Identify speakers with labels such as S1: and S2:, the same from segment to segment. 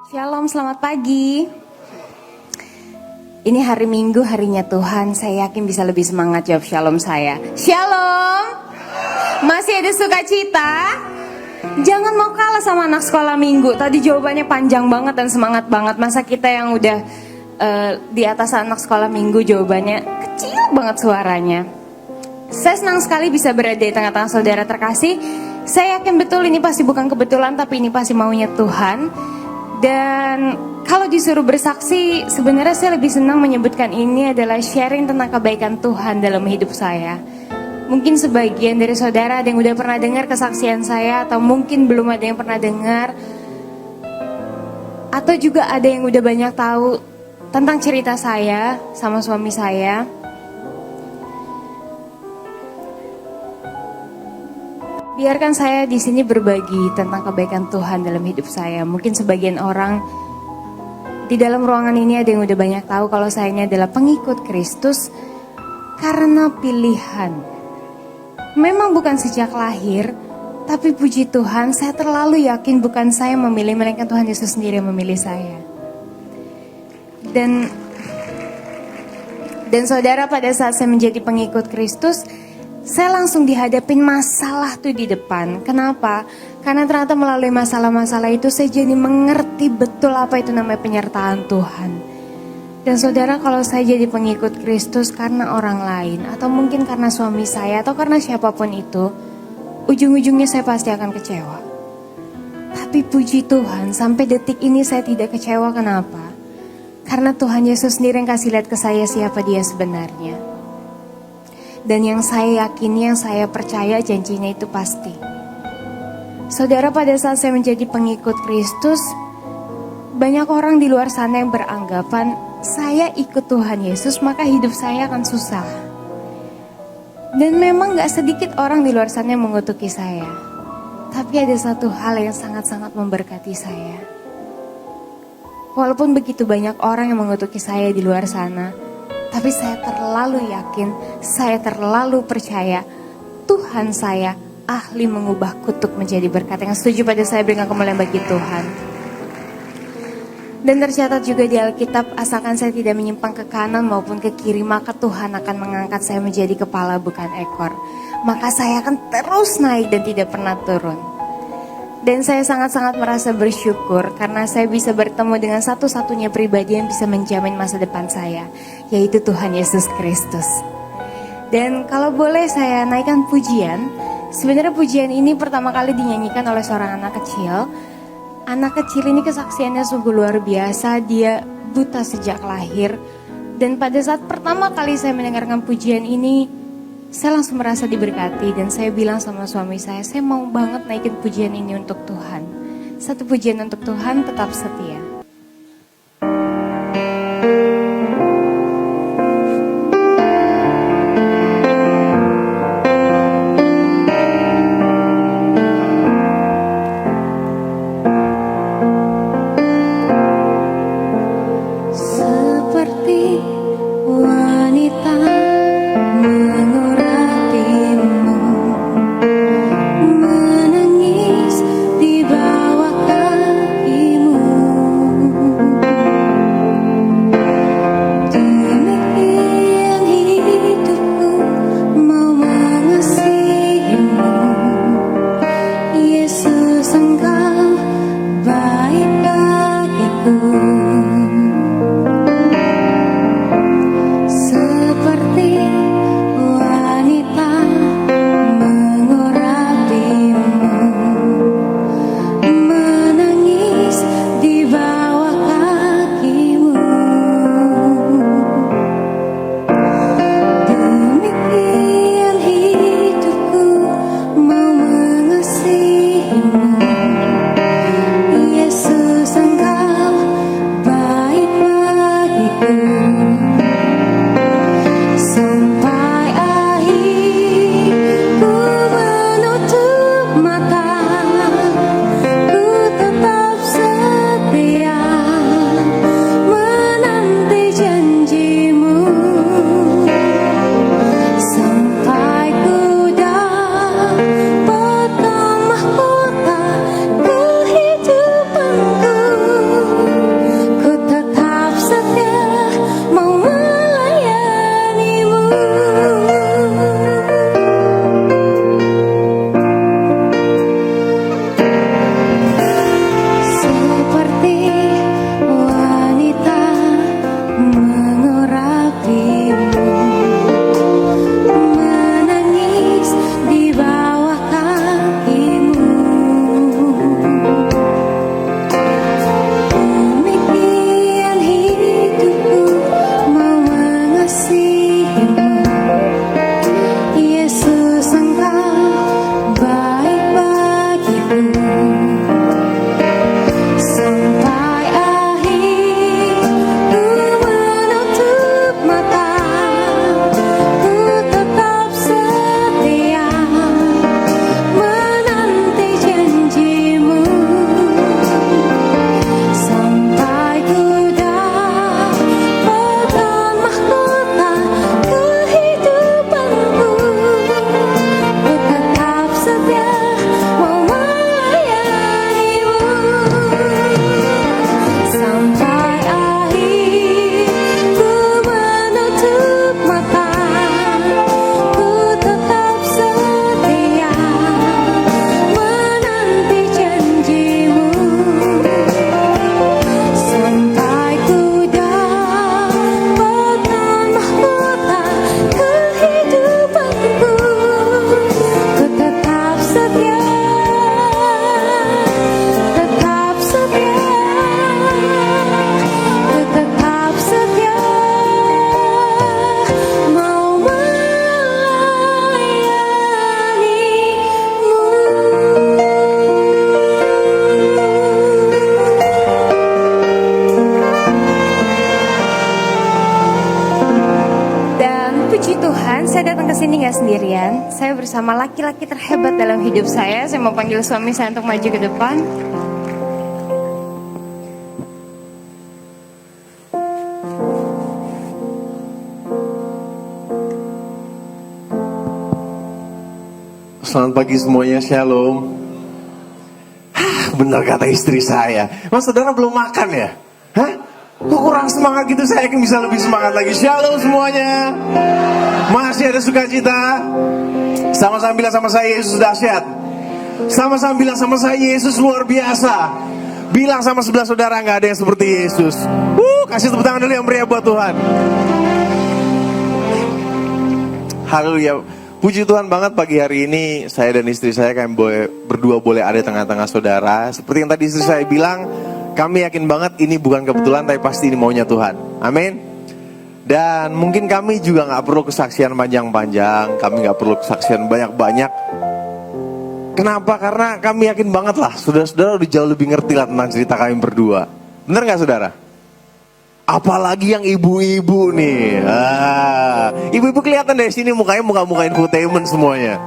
S1: Shalom, selamat pagi. Ini hari Minggu, harinya Tuhan. Saya yakin bisa lebih semangat jawab shalom saya. Shalom. Masih ada sukacita? Jangan mau kalah sama anak sekolah minggu. Tadi jawabannya panjang banget dan semangat banget. Masa kita yang udah di atas anak sekolah minggu jawabannya kecil banget suaranya. Saya senang sekali bisa berada di tengah-tengah saudara terkasih. Saya yakin betul ini pasti bukan kebetulan, tapi ini pasti maunya Tuhan. Dan kalau disuruh bersaksi, sebenarnya saya lebih senang menyebutkan ini adalah sharing tentang kebaikan Tuhan dalam hidup saya. Mungkin sebagian dari saudara ada yang udah pernah dengar kesaksian saya, atau mungkin belum ada yang pernah dengar, atau juga ada yang udah banyak tahu tentang cerita saya sama suami saya. Biarkan saya di sini berbagi tentang kebaikan Tuhan dalam hidup saya. Mungkin sebagian orang di dalam ruangan ini ada yang udah banyak tahu kalau saya ini adalah pengikut Kristus karena pilihan. Memang bukan sejak lahir, tapi puji Tuhan saya terlalu yakin bukan saya memilih, melainkan Tuhan Yesus sendiri yang memilih saya. Dan saudara, pada saat saya menjadi pengikut Kristus, saya langsung dihadapin masalah tuh di depan. Kenapa? Karena ternyata melalui masalah-masalah itu saya jadi mengerti betul apa itu namanya penyertaan Tuhan. Dan saudara, kalau saya jadi pengikut Kristus karena orang lain, atau mungkin karena suami saya, atau karena siapapun itu, ujung-ujungnya saya pasti akan kecewa. Tapi puji Tuhan, sampai detik ini saya tidak kecewa. Kenapa? Karena Tuhan Yesus sendiri yang kasih lihat ke saya siapa Dia sebenarnya. Dan yang saya yakini, yang saya percaya janjinya itu pasti. Saudara, pada saat saya menjadi pengikut Kristus, banyak orang di luar sana yang beranggapan saya ikut Tuhan Yesus maka hidup saya akan susah. Dan memang gak sedikit orang di luar sana yang mengutuki saya. Tapi ada satu hal yang sangat-sangat memberkati saya. Walaupun begitu banyak orang yang mengutuki saya di luar sana, tapi saya terlalu yakin, saya terlalu percaya Tuhan saya ahli mengubah kutuk menjadi berkat. Yang setuju pada saya berikan kemuliaan bagi Tuhan. Dan tercatat juga di Alkitab, asalkan saya tidak menyimpang ke kanan maupun ke kiri, maka Tuhan akan mengangkat saya menjadi kepala bukan ekor. Maka saya akan terus naik dan tidak pernah turun. Dan saya sangat-sangat merasa bersyukur karena saya bisa bertemu dengan satu-satunya pribadi yang bisa menjamin masa depan saya, yaitu Tuhan Yesus Kristus. Dan kalau boleh saya naikkan pujian, sebenarnya pujian ini pertama kali dinyanyikan oleh seorang anak kecil. Anak kecil ini kesaksiannya sungguh luar biasa, dia buta sejak lahir. Dan pada saat pertama kali saya mendengarkan pujian ini, saya langsung merasa diberkati dan saya bilang sama suami saya mau banget naikin pujian ini untuk Tuhan. Satu pujian untuk Tuhan tetap setia. Seperti wanita menangis di bawah kakimu. sendirian. Saya bersama laki-laki terhebat dalam hidup saya. Saya mau panggil suami saya untuk maju ke depan.
S2: Selamat pagi semuanya, shalom. Benar kata istri saya. Mas saudara belum makan ya? Hah? Kok kurang semangat gitu? Saya yakin bisa lebih semangat lagi. Shalom semuanya. Masih ada sukacita? Sama-sama bilang sama saya, Yesus dahsyat. Sama-sama bilang sama saya, Yesus luar biasa. Bilang sama sebelah saudara, gak ada yang seperti Yesus. Kasih tepuk tangan dulu yang meriah buat Tuhan. Haleluya. Puji Tuhan banget pagi hari ini saya dan istri saya kami berdua boleh ada di tengah-tengah saudara. Seperti yang tadi istri saya bilang, kami yakin banget ini bukan kebetulan tapi pasti ini maunya Tuhan. Amin. Dan mungkin kami juga gak perlu kesaksian panjang-panjang, kami gak perlu kesaksian banyak-banyak. Kenapa? Karena kami yakin banget lah, saudara-saudara udah jauh lebih ngerti lah tentang cerita kami berdua. Bener gak saudara? Apalagi yang ibu-ibu nih. Ibu-ibu kelihatan dari sini mukanya muka-muka infotainment semuanya.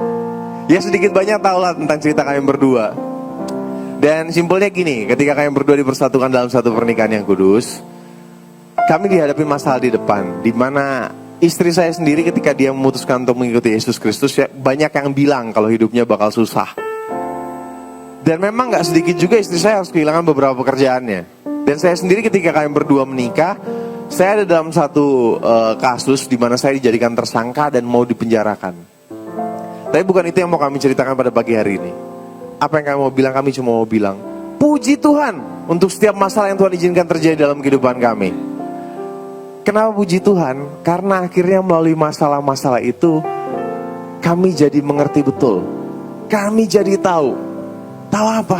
S2: Ya sedikit banyak tahu lah tentang cerita kalian berdua. Dan simpelnya gini, ketika kalian berdua dipersatukan dalam satu pernikahan yang kudus, kami dihadapi masalah di depan, di mana istri saya sendiri ketika dia memutuskan untuk mengikuti Yesus Kristus, ya, banyak yang bilang kalau hidupnya bakal susah. Dan memang gak sedikit juga istri saya harus kehilangan beberapa pekerjaannya. Dan saya sendiri ketika kalian berdua menikah, saya ada dalam satu kasus di mana saya dijadikan tersangka dan mau dipenjarakan. Tapi bukan itu yang mau kami ceritakan pada pagi hari ini. Apa yang kami mau bilang, kami cuma mau bilang, puji Tuhan untuk setiap masalah yang Tuhan izinkan terjadi dalam kehidupan kami. Kenapa puji Tuhan? Karena akhirnya melalui masalah-masalah itu, kami jadi mengerti betul. Kami jadi tahu. Tahu apa?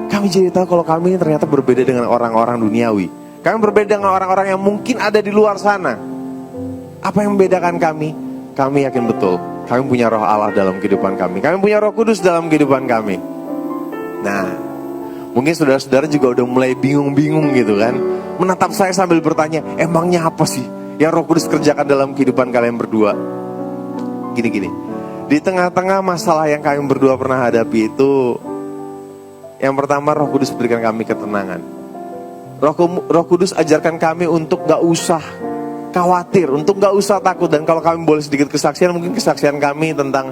S2: Kami jadi tahu kalau kami ini ternyata berbeda dengan orang-orang duniawi. Kami berbeda dengan orang-orang yang mungkin ada di luar sana. Apa yang membedakan kami? Kami yakin betul, kami punya roh Allah dalam kehidupan kami. Kami punya roh kudus dalam kehidupan kami. Nah, mungkin saudara-saudara juga udah mulai bingung-bingung gitu kan. Menatap saya sambil bertanya, emangnya apa sih yang roh kudus kerjakan dalam kehidupan kalian berdua? Gini-gini, di tengah-tengah masalah yang kalian berdua pernah hadapi itu, yang pertama, Roh Kudus berikan kami ketenangan. Roh Kudus ajarkan kami untuk gak usah khawatir, untuk gak usah takut. Dan kalau kami boleh sedikit kesaksian, mungkin kesaksian kami tentang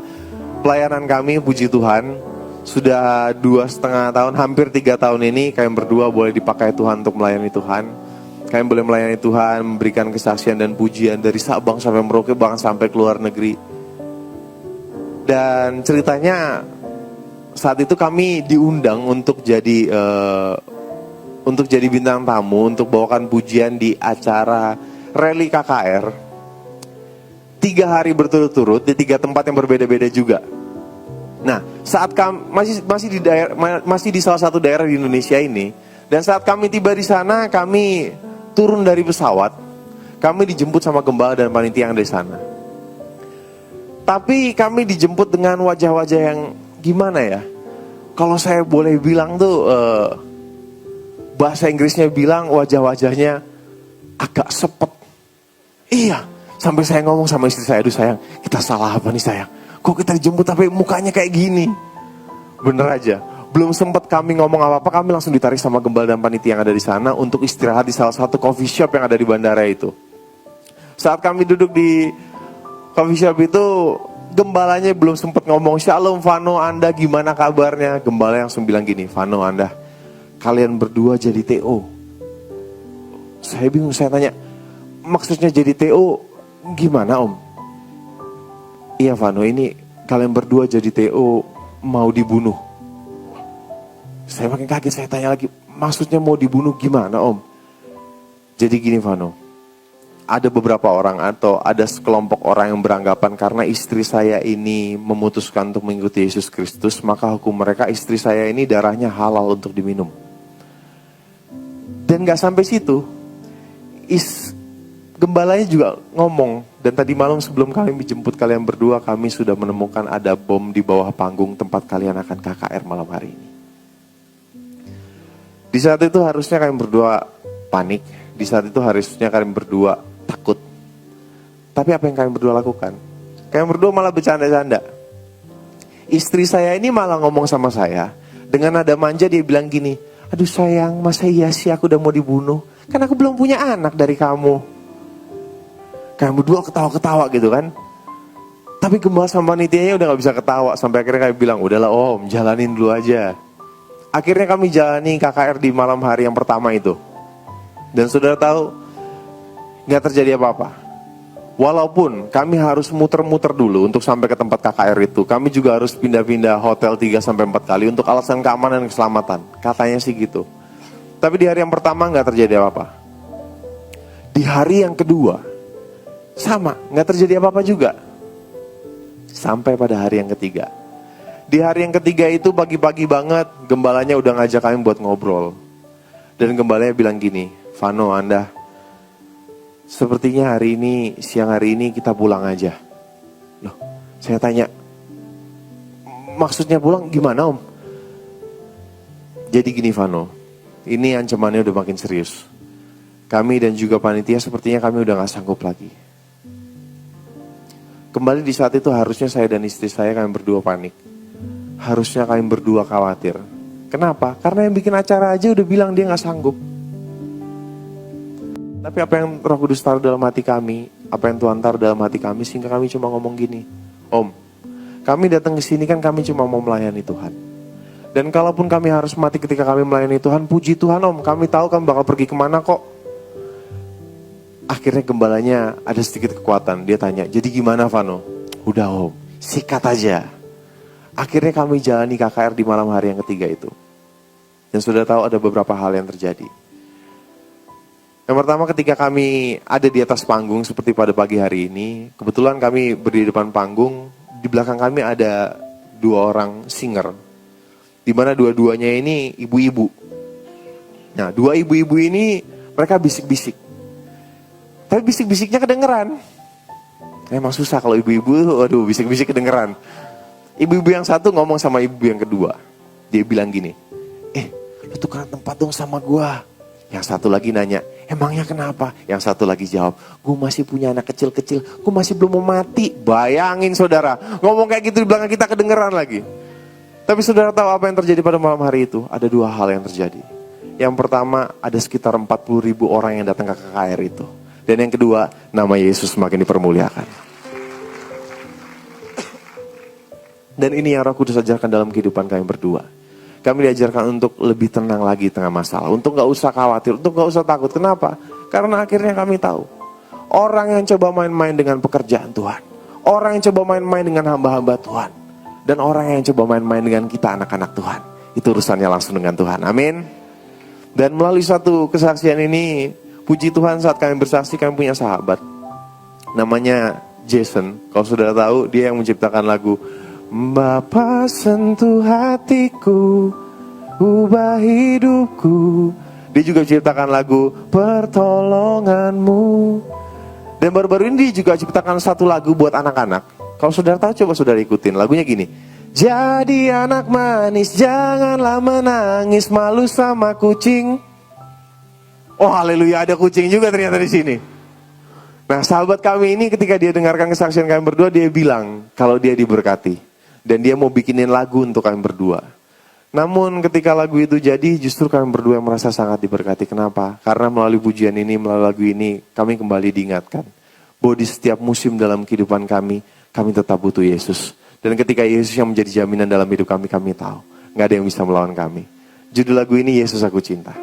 S2: pelayanan kami, puji Tuhan, sudah 2,5 tahun, hampir 3 tahun ini, kalian berdua boleh dipakai Tuhan untuk melayani Tuhan. Kalian boleh melayani Tuhan, memberikan kesaksian dan pujian dari Sabang sampai Merauke, bahkan sampai ke luar negeri. Dan ceritanya, saat itu kami diundang untuk jadi bintang tamu, untuk bawakan pujian di acara rally KKR 3 hari berturut-turut di 3 tempat yang berbeda-beda juga. Nah, saat kami masih di salah satu daerah di Indonesia ini, dan saat kami tiba di sana, kami turun dari pesawat, kami dijemput sama gembala dan panitia yang dari sana. Tapi kami dijemput dengan wajah-wajah yang gimana ya? Kalau saya boleh bilang tuh, bahasa Inggrisnya bilang wajah-wajahnya agak sepet. Iya, sampai saya ngomong sama istri saya, aduh sayang, kita salah apa nih sayang? Kok kita dijemput tapi mukanya kayak gini? Bener aja, belum sempat kami ngomong apa-apa, kami langsung ditarik sama gembala dan panitia yang ada di sana untuk istirahat di salah satu coffee shop yang ada di bandara itu. Saat kami duduk di coffee shop itu, gembalanya belum sempat ngomong, Shalom Vano, Anda gimana kabarnya? Gembala langsung bilang gini, Vano, Anda, kalian berdua jadi TO. Saya bingung, saya tanya, maksudnya jadi TO gimana om? Iya Vano, ini kalian berdua jadi TO mau dibunuh. Saya makin kaget, saya tanya lagi, maksudnya mau dibunuh gimana om? Jadi gini Vano, ada beberapa orang atau ada sekelompok orang yang beranggapan karena istri saya ini memutuskan untuk mengikuti Yesus Kristus, maka hukum mereka istri saya ini darahnya halal untuk diminum. Dan gak sampai situ, gembalanya juga ngomong, dan tadi malam sebelum kami dijemput kalian berdua, kami sudah menemukan ada bom di bawah panggung tempat kalian akan KKR malam hari ini. Di saat itu harusnya kalian berdua panik, di saat itu harusnya kalian berdua takut. Tapi apa yang kalian berdua lakukan? Kalian berdua malah bercanda-canda. Istri saya ini malah ngomong sama saya. Dengan nada manja dia bilang gini, aduh sayang, masa iya sih aku udah mau dibunuh? Kan aku belum punya anak dari kamu. Kalian berdua ketawa-ketawa gitu kan. Tapi gembala sama panitianya udah gak bisa ketawa. Sampai akhirnya kami bilang, udahlah om, jalanin dulu aja. Akhirnya kami jalani KKR di malam hari yang pertama itu. Dan saudara tahu, gak terjadi apa-apa. Walaupun kami harus muter-muter dulu untuk sampai ke tempat KKR itu. Kami juga harus pindah-pindah hotel 3-4 kali untuk alasan keamanan dan keselamatan. Katanya sih gitu. Tapi di hari yang pertama gak terjadi apa-apa. Di hari yang kedua, sama, gak terjadi apa-apa juga. Sampai pada hari yang ketiga. Di hari yang ketiga itu pagi-pagi banget, gembalanya udah ngajak kami buat ngobrol. Dan gembalanya bilang gini, Vano, Anda sepertinya siang hari ini kita pulang aja. Loh, saya tanya, maksudnya pulang gimana om? Jadi gini Vano, ini ancamannya udah makin serius. Kami dan juga panitia sepertinya kami udah gak sanggup lagi. Kembali di saat itu harusnya saya dan istri saya kami berdua panik. Harusnya kami berdua khawatir. Kenapa? Karena yang bikin acara aja udah bilang dia gak sanggup. Tapi apa yang Roh Kudus taruh dalam hati kami, apa yang Tuhan taruh dalam hati kami, sehingga kami cuma ngomong gini, Om, kami datang ke sini kan kami cuma mau melayani Tuhan. Dan kalaupun kami harus mati ketika kami melayani Tuhan, puji Tuhan Om, kami tahu kami bakal pergi kemana kok. Akhirnya gembalanya ada sedikit kekuatan, dia tanya, jadi gimana Vano? Udah Om, sikat aja. Akhirnya kami jalani KKR di malam hari yang ketiga itu. Dan sudah tahu ada beberapa hal yang terjadi. Yang pertama ketika kami ada di atas panggung seperti pada pagi hari ini, kebetulan kami berdiri di depan panggung, di belakang kami ada 2 orang singer, di mana dua-duanya ini ibu-ibu. Nah, 2 ibu-ibu ini mereka bisik-bisik, tapi bisik-bisiknya kedengeran. Emang susah kalau ibu-ibu, aduh bisik-bisik kedengeran. Ibu-ibu yang satu ngomong sama ibu yang kedua, dia bilang gini, lu tukeran tempat dong sama gua. Yang satu lagi nanya, emangnya kenapa? Yang satu lagi jawab, gue masih punya anak kecil-kecil, gue masih belum mau mati. Bayangin saudara, ngomong kayak gitu di belakang kita kedengeran lagi. Tapi saudara tahu apa yang terjadi pada malam hari itu? Ada 2 hal yang terjadi. Yang pertama, ada sekitar 40.000 orang yang datang ke KKR itu. Dan yang kedua, nama Yesus semakin dipermuliakan. Dan ini yang Roh Kudus ajarkan dalam kehidupan kami berdua. Kami diajarkan untuk lebih tenang lagi di tengah masalah. Untuk gak usah khawatir, untuk gak usah takut. Kenapa? Karena akhirnya kami tahu. Orang yang coba main-main dengan pekerjaan Tuhan. Orang yang coba main-main dengan hamba-hamba Tuhan. Dan orang yang coba main-main dengan kita anak-anak Tuhan. Itu urusannya langsung dengan Tuhan. Amin. Dan melalui satu kesaksian ini, puji Tuhan saat kami bersaksi kami punya sahabat. Namanya Jason. Kalau saudara tahu, dia yang menciptakan lagu Bapa sentuh hatiku, ubah hidupku. Dia juga ciptakan lagu Pertolonganmu. Dan baru-baru ini dia juga ciptakan satu lagu buat anak-anak. Kalau saudara tahu, coba saudara ikutin. Lagunya gini, jadi anak manis, janganlah menangis, malu sama kucing. Oh haleluya, ada kucing juga ternyata di sini. Nah sahabat kami ini ketika dia dengarkan kesaksian kami berdua, dia bilang kalau dia diberkati. Dan dia mau bikinin lagu untuk kami berdua. Namun ketika lagu itu jadi, justru kami berdua yang merasa sangat diberkati. Kenapa? Karena melalui pujian ini, melalui lagu ini, kami kembali diingatkan bahwa di setiap musim dalam kehidupan kami tetap butuh Yesus. Dan ketika Yesus yang menjadi jaminan dalam hidup kami tahu, gak ada yang bisa melawan kami. Judul lagu ini, Yesus Aku Cinta.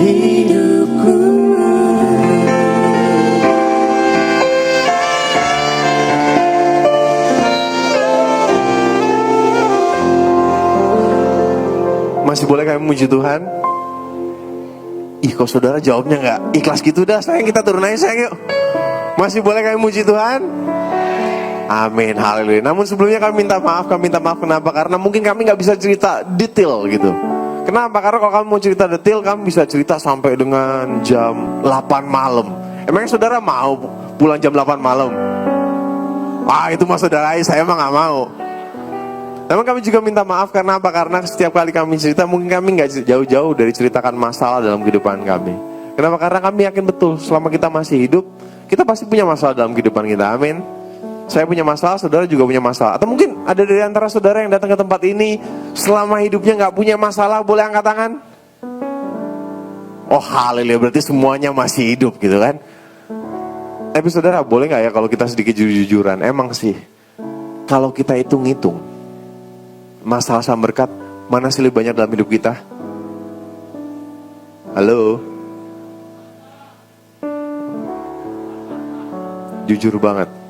S2: hidupku. Masih boleh kami memuji Tuhan? Ih, kok saudara jawabnya nggak ikhlas gitu? Dah sayang, kita turun aja sayang, yuk. Masih boleh kami memuji Tuhan? Amin, haleluya. Namun sebelumnya kami minta maaf kenapa? Karena mungkin kami nggak bisa cerita detail gitu. Kenapa? Karena kalau kamu mau cerita detail, kamu bisa cerita sampai dengan jam 8 malam. Emangnya saudara mau pulang jam 8 malam? Ah, itu mah saudara, saya emang nggak mau. Namun kami juga minta maaf karena apa? Karena setiap kali kami cerita, mungkin kami nggak jauh-jauh dari ceritakan masalah dalam kehidupan kami. Kenapa? Karena kami yakin betul, selama kita masih hidup, kita pasti punya masalah dalam kehidupan kita. Amin. Saya punya masalah, saudara juga punya masalah. Atau mungkin ada dari antara saudara yang datang ke tempat ini, selama hidupnya nggak punya masalah, boleh angkat tangan? Oh haleluya, berarti semuanya masih hidup gitu kan? Tapi saudara, boleh nggak ya kalau kita sedikit jujur-jujuran? Emang sih, kalau kita hitung-hitung, masalah sama berkat, mana sih lebih banyak dalam hidup kita? Halo? Jujur banget.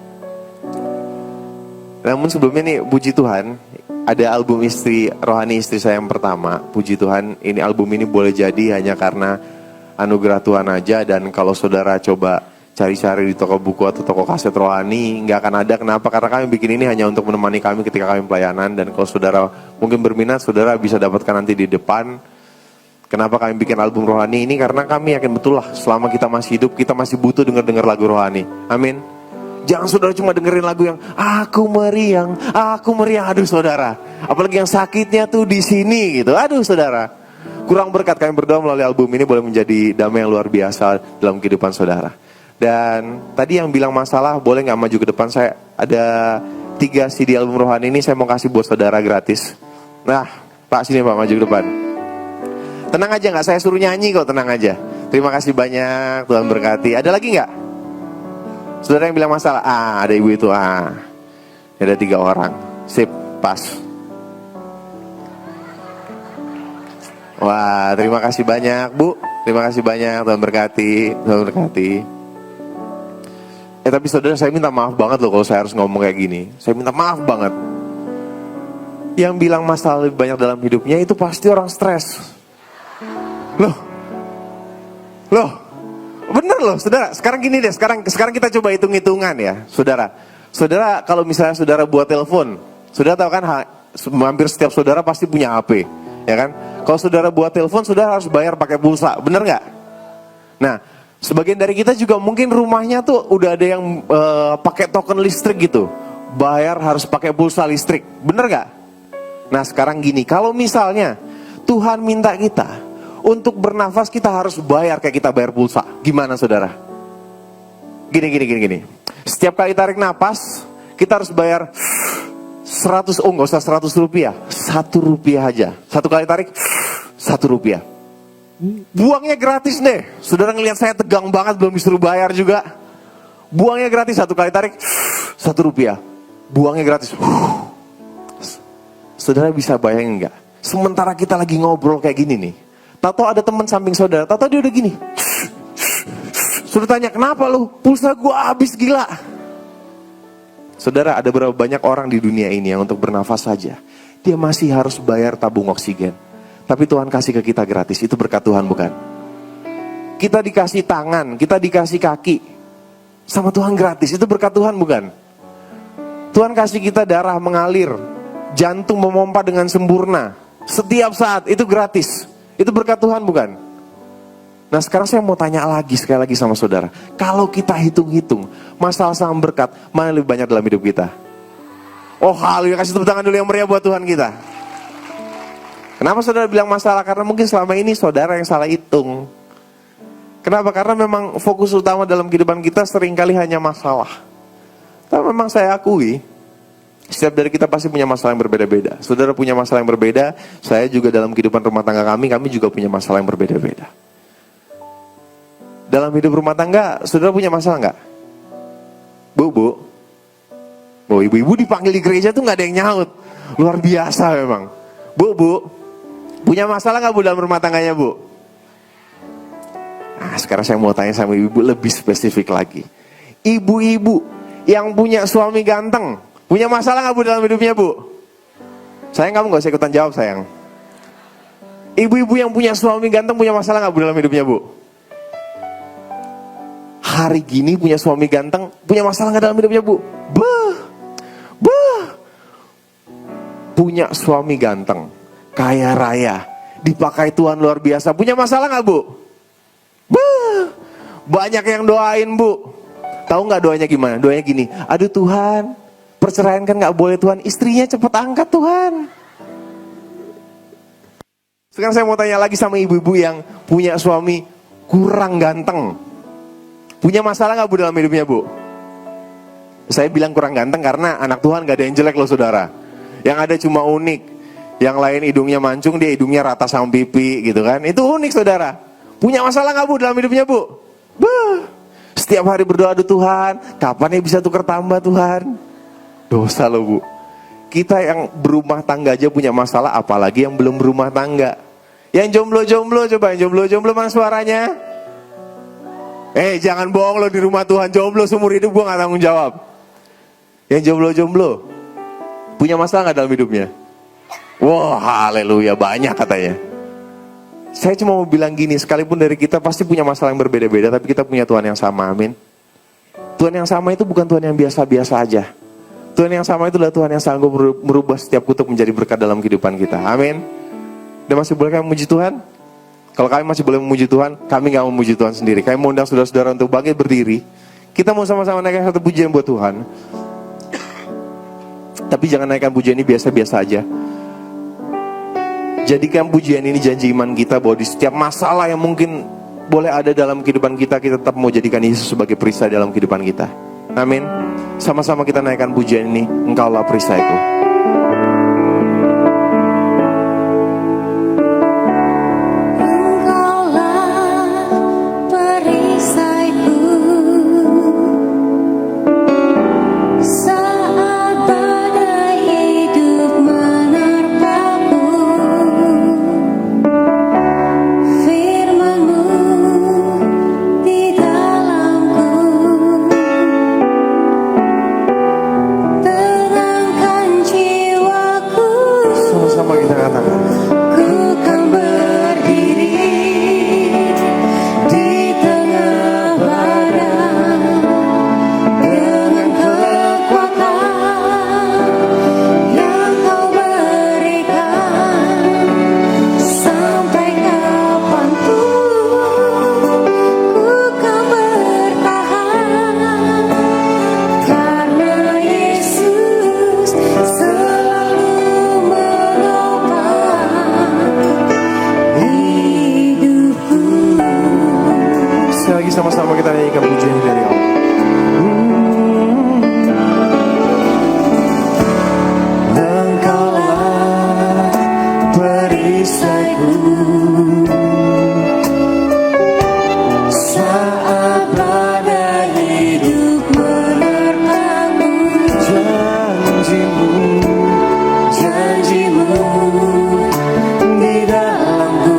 S2: Namun sebelumnya nih, puji Tuhan, ada album rohani istri saya yang pertama. Puji Tuhan, ini album ini boleh jadi hanya karena anugerah Tuhan aja. Dan kalau saudara coba cari-cari di toko buku atau toko kaset rohani, nggak akan ada. Kenapa? Karena kami bikin ini hanya untuk menemani kami ketika kami pelayanan. Dan kalau saudara mungkin berminat, saudara bisa dapatkan nanti di depan. Kenapa kami bikin album rohani ini? Karena kami yakin betul lah, selama kita masih hidup, kita masih butuh dengar lagu rohani. Amin. Jangan saudara cuma dengerin lagu yang aku meriang. Aduh saudara, apalagi yang sakitnya tuh di sini gitu. Aduh saudara, kurang berkat. Kami berdoa melalui album ini boleh menjadi damai yang luar biasa dalam kehidupan saudara. Dan tadi yang bilang masalah, boleh nggak maju ke depan? Saya ada 3 CD album rohani ini, saya mau kasih buat saudara gratis. Nah, Pak sini Pak, maju ke depan. Tenang aja, nggak saya suruh nyanyi kok, tenang aja. Terima kasih banyak, Tuhan berkati. Ada lagi nggak? Saudara yang bilang masalah, ada ibu itu, ada 3 orang, sip, pas. Wah, terima kasih banyak Bu, terima kasih banyak, Tuhan berkati, Tuhan berkati. Tapi saudara, saya minta maaf banget loh kalau saya harus ngomong kayak gini. Saya minta maaf banget. Yang bilang masalah lebih banyak dalam hidupnya itu pasti orang stres. Loh, bener loh saudara. Sekarang gini deh, sekarang kita coba hitung-hitungan ya saudara. Saudara kalau misalnya saudara buat telepon, saudara tahu kan hampir setiap saudara pasti punya HP, ya kan? Kalau saudara buat telepon, saudara harus bayar pakai pulsa, bener nggak? Nah, sebagian dari kita juga mungkin rumahnya tuh udah ada yang pakai token listrik gitu, bayar harus pakai pulsa listrik, bener nggak? Nah sekarang gini, kalau misalnya Tuhan minta kita untuk bernafas, kita harus bayar kayak kita bayar pulsa. Gimana saudara? Gini. Setiap kali tarik napas, kita harus bayar 100, nggak usah 100 rupiah. 1 rupiah aja. 1 kali tarik, 1 rupiah. Buangnya gratis deh. Saudara ngelihat saya tegang banget, belum disuruh bayar juga. Buangnya gratis, 1 kali tarik, 1 rupiah. Buangnya gratis. Saudara bisa bayangin nggak? Sementara kita lagi ngobrol kayak gini nih, tahu ada teman samping saudara, tahu dia udah gini. Sudah tanya, kenapa lu? Pulsa gua habis, gila. Saudara, ada berapa banyak orang di dunia ini yang untuk bernafas saja, dia masih harus bayar tabung oksigen. Tapi Tuhan kasih ke kita gratis, itu berkat Tuhan bukan? Kita dikasih tangan, kita dikasih kaki, sama Tuhan gratis, itu berkat Tuhan bukan? Tuhan kasih kita darah mengalir, jantung memompa dengan sempurna, setiap saat, itu gratis. Itu berkat Tuhan bukan? Nah sekarang saya mau tanya lagi, sekali lagi sama saudara. Kalau kita hitung-hitung, masalah sama berkat, mana lebih banyak dalam hidup kita? Oh haleluya, kasih tepuk tangan dulu yang meriah buat Tuhan kita. Kenapa saudara bilang masalah? Karena mungkin selama ini saudara yang salah hitung. Kenapa? Karena memang fokus utama dalam kehidupan kita seringkali hanya masalah. Tapi memang saya akui, setiap dari kita pasti punya masalah yang berbeda-beda. Saudara punya masalah yang berbeda, saya juga dalam kehidupan rumah tangga kami juga punya masalah yang berbeda-beda. Dalam hidup rumah tangga, saudara punya masalah nggak? Bu, ibu-ibu dipanggil di gereja tuh nggak ada yang nyaut. Luar biasa memang. Bu, punya masalah nggak Bu dalam rumah tangganya Bu? Nah, sekarang saya mau tanya sama ibu lebih spesifik lagi. Ibu-ibu yang punya suami ganteng, punya masalah nggak bu dalam hidupnya bu? Sayang, kamu nggak usah ikutan jawab sayang. Ibu-ibu yang punya suami ganteng punya masalah nggak bu dalam hidupnya bu? Hari gini punya suami ganteng punya masalah nggak dalam hidupnya bu? Punya suami ganteng, kaya raya, dipakai Tuhan luar biasa, punya masalah nggak bu? Banyak yang doain bu. Tahu nggak doanya gimana? Doanya gini, aduh Tuhan, perceraian kan nggak boleh Tuhan, istrinya cepet angkat Tuhan. Sekarang saya mau tanya lagi sama ibu-ibu yang punya suami kurang ganteng. Punya masalah nggak bu dalam hidupnya bu? Saya bilang kurang ganteng karena anak Tuhan gak ada yang jelek loh saudara. Yang ada cuma unik. Yang lain hidungnya mancung, dia hidungnya rata sama pipi gitu kan. Itu unik saudara. Punya masalah gak bu dalam hidupnya bu? Setiap hari berdoa, aduh Tuhan, kapan ya bisa tukar tambah Tuhan? Dosa loh bu. Kita yang berumah tangga aja punya masalah, apalagi yang belum berumah tangga. Yang jomblo-jomblo, coba yang jomblo-jomblo mana suaranya? Jangan bohong lo di rumah Tuhan, jomblo seumur hidup gue gak tanggung jawab. Yang jomblo-jomblo punya masalah gak dalam hidupnya? Wah, haleluya, banyak katanya. Saya cuma mau bilang gini, sekalipun dari kita pasti punya masalah yang berbeda-beda, tapi kita punya Tuhan yang sama, amin. Tuhan yang sama itu bukan Tuhan yang biasa-biasa aja. Tuhan yang sama itu adalah Tuhan yang sanggup merubah setiap kutuk menjadi berkat dalam kehidupan kita, amin. Dan masih boleh kami memuji Tuhan? Kalau kami masih boleh memuji Tuhan, kami gak mau memuji Tuhan sendiri. Kami mau undang saudara-saudara untuk bangkit berdiri. Kita mau sama-sama naikkan satu pujian buat Tuhan. Tapi jangan naikkan pujian ini biasa-biasa aja. Jadikan pujian ini janji iman kita bahwa di setiap masalah yang mungkin boleh ada dalam kehidupan kita, kita tetap mau jadikan Yesus sebagai perisai dalam kehidupan kita. Amin. Sama-sama kita naikkan pujian ini. Engkaulah perisaiku. Sama-sama kita nyanyikan pujian dari Allah. Engkaulah perisaiku saat badai hidup menerpaku. Janjimu di dalamku.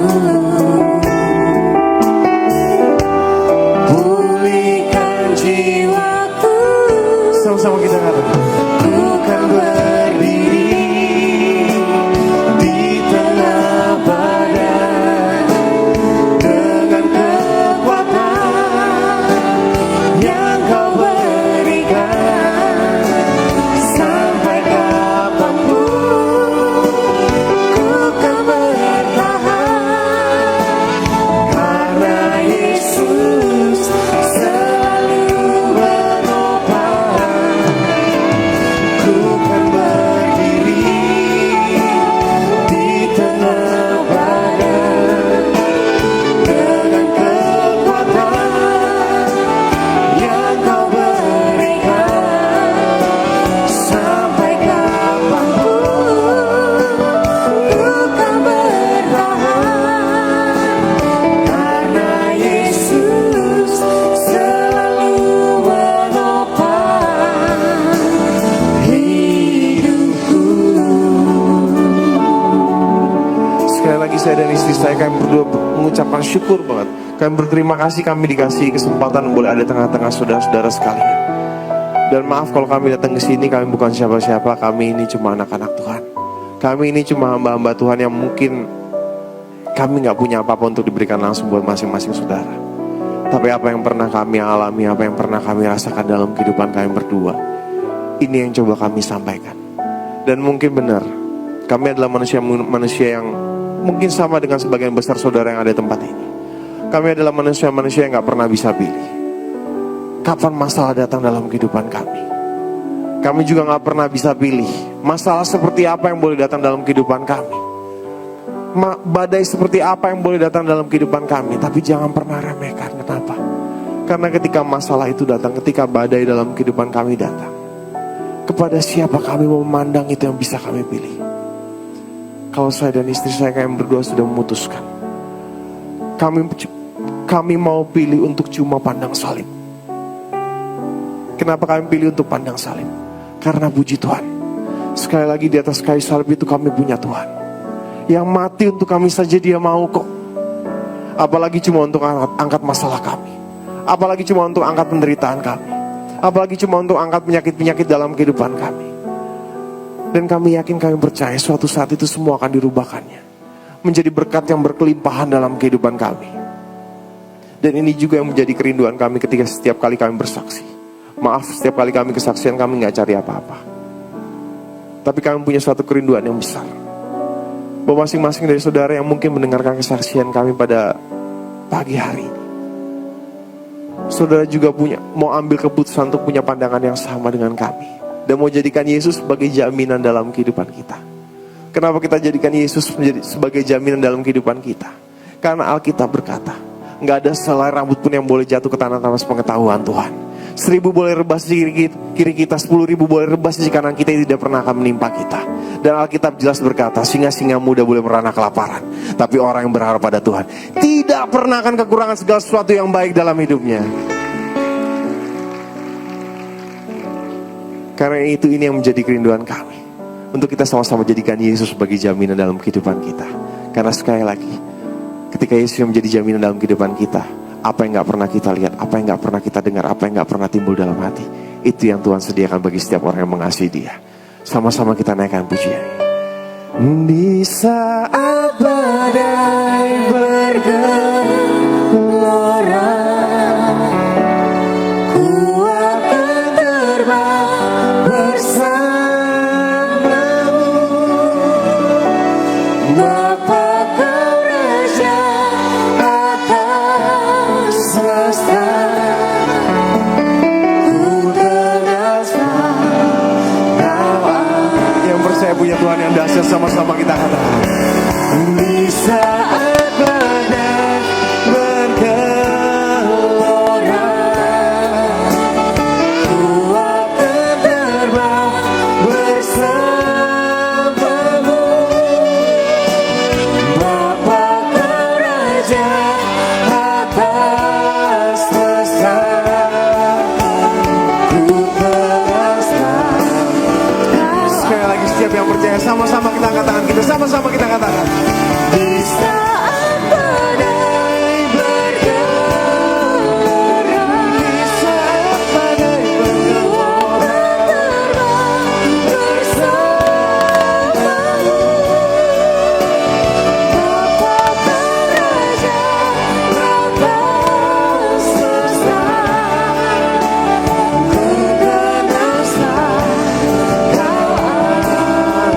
S2: Sama-sama kita katakan, ku kan berdiri di tengah badai dengan kekuatan yang kau berikan. Sampai kapanpun ku kan bertahan, karena Yesus selalu saya dan istri saya kami berdua mengucapkan syukur banget Kami berterima kasih kami dikasih kesempatan boleh ada tengah-tengah saudara-saudara sekalian. Dan maaf kalau kami datang ke sini, kami bukan siapa-siapa, kami ini cuma anak-anak Tuhan. Kami ini cuma hamba-hamba Tuhan yang mungkin kami gak punya apa-apa untuk diberikan langsung buat masing-masing saudara. Tapi apa yang pernah kami alami, apa yang pernah kami rasakan dalam kehidupan kami berdua, ini yang coba kami sampaikan. Dan mungkin benar, kami adalah manusia yang mungkin sama dengan sebagian besar saudara yang ada di tempat ini. Kami adalah manusia-manusia yang gak pernah bisa pilih kapan masalah datang dalam kehidupan kami. Kami juga gak pernah bisa pilih masalah seperti apa yang boleh datang dalam kehidupan kami, badai seperti apa yang boleh datang dalam kehidupan kami. Tapi jangan pernah remehkan. Kenapa? Karena ketika masalah itu datang, ketika badai dalam kehidupan kami datang, kepada siapa kami mau memandang, itu yang bisa kami pilih. Kalau saya dan istri saya, kami berdua sudah memutuskan, kami mau pilih untuk cuma pandang salib. Kenapa kami pilih untuk pandang salib? Karena puji Tuhan, sekali lagi di atas kayu salib itu kami punya Tuhan yang mati untuk kami saja Dia mau kok. Apalagi cuma untuk angkat masalah kami, apalagi cuma untuk angkat penderitaan kami, apalagi cuma untuk angkat penyakit-penyakit dalam kehidupan kami. Dan kami yakin, kami percaya suatu saat itu semua akan dirubahkannya menjadi berkat yang berkelimpahan dalam kehidupan kami. Dan ini juga yang menjadi kerinduan kami ketika setiap kali kami bersaksi. Maaf, setiap kali kami kesaksian kami gak cari apa-apa, tapi kami punya suatu kerinduan yang besar, bahwa masing-masing dari saudara yang mungkin mendengarkan kesaksian kami pada pagi hari ini, saudara juga mau ambil keputusan untuk punya pandangan yang sama dengan kami, dan mau jadikan Yesus sebagai jaminan dalam kehidupan kita. Kenapa kita jadikan Yesus sebagai jaminan dalam kehidupan kita? Karena Alkitab berkata, gak ada selai rambut pun yang boleh jatuh ke tanah tanpa pengetahuan Tuhan. 1000 boleh rebas di kiri kita, 10.000 boleh rebas di kanan kita, yang tidak pernah akan menimpa kita. Dan Alkitab jelas berkata, singa-singa muda boleh merana kelaparan, tapi orang yang berharap pada Tuhan tidak pernah akan kekurangan segala sesuatu yang baik dalam hidupnya. Karena itu, ini yang menjadi kerinduan kami, untuk kita sama-sama jadikan Yesus sebagai jaminan dalam kehidupan kita. Karena sekali lagi, ketika Yesus yang menjadi jaminan dalam kehidupan kita, apa yang gak pernah kita lihat, apa yang gak pernah kita dengar, apa yang gak pernah timbul dalam hati, itu yang Tuhan sediakan bagi setiap orang yang mengasihi Dia. Sama-sama kita naikkan pujian. Di saat badai bergelora, ku akan terbang bersamamu. Bapa Kau Raja atas semesta, ku tegaskan Kau. Yang percaya punya Tuhan yang dahsyat, sama-sama kita katakan. Di saat badai bergelora, ku akan terbang bersamamu. Bapa Kau Raja atas semesta, ku tegaskan. Sekali lagi, setiap yang percaya, sama-sama kita angkat tangan kita, sama-sama kita katakan. Di saat badai bergelora, di saat badai bergelora, terbang bersamamu. Bapa Kau Raja atas semesta, ku tegaskan Kau Allah.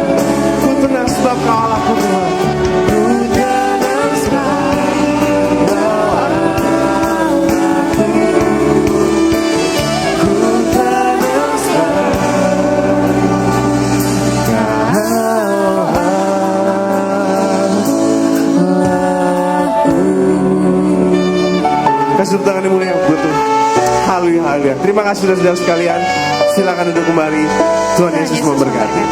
S2: Ku tenang sebab Kau Allahku Tuhan. Ku tegaskan Kau Allahku. Ku tegaskan Kau Allahku. Kasih tepuk tangan yang mulia buat Tuhan. Haleluya, haleluya. Terima kasih saudara-saudara sekalian. Silakan duduk kembali. Tuhan Yesus memberkati.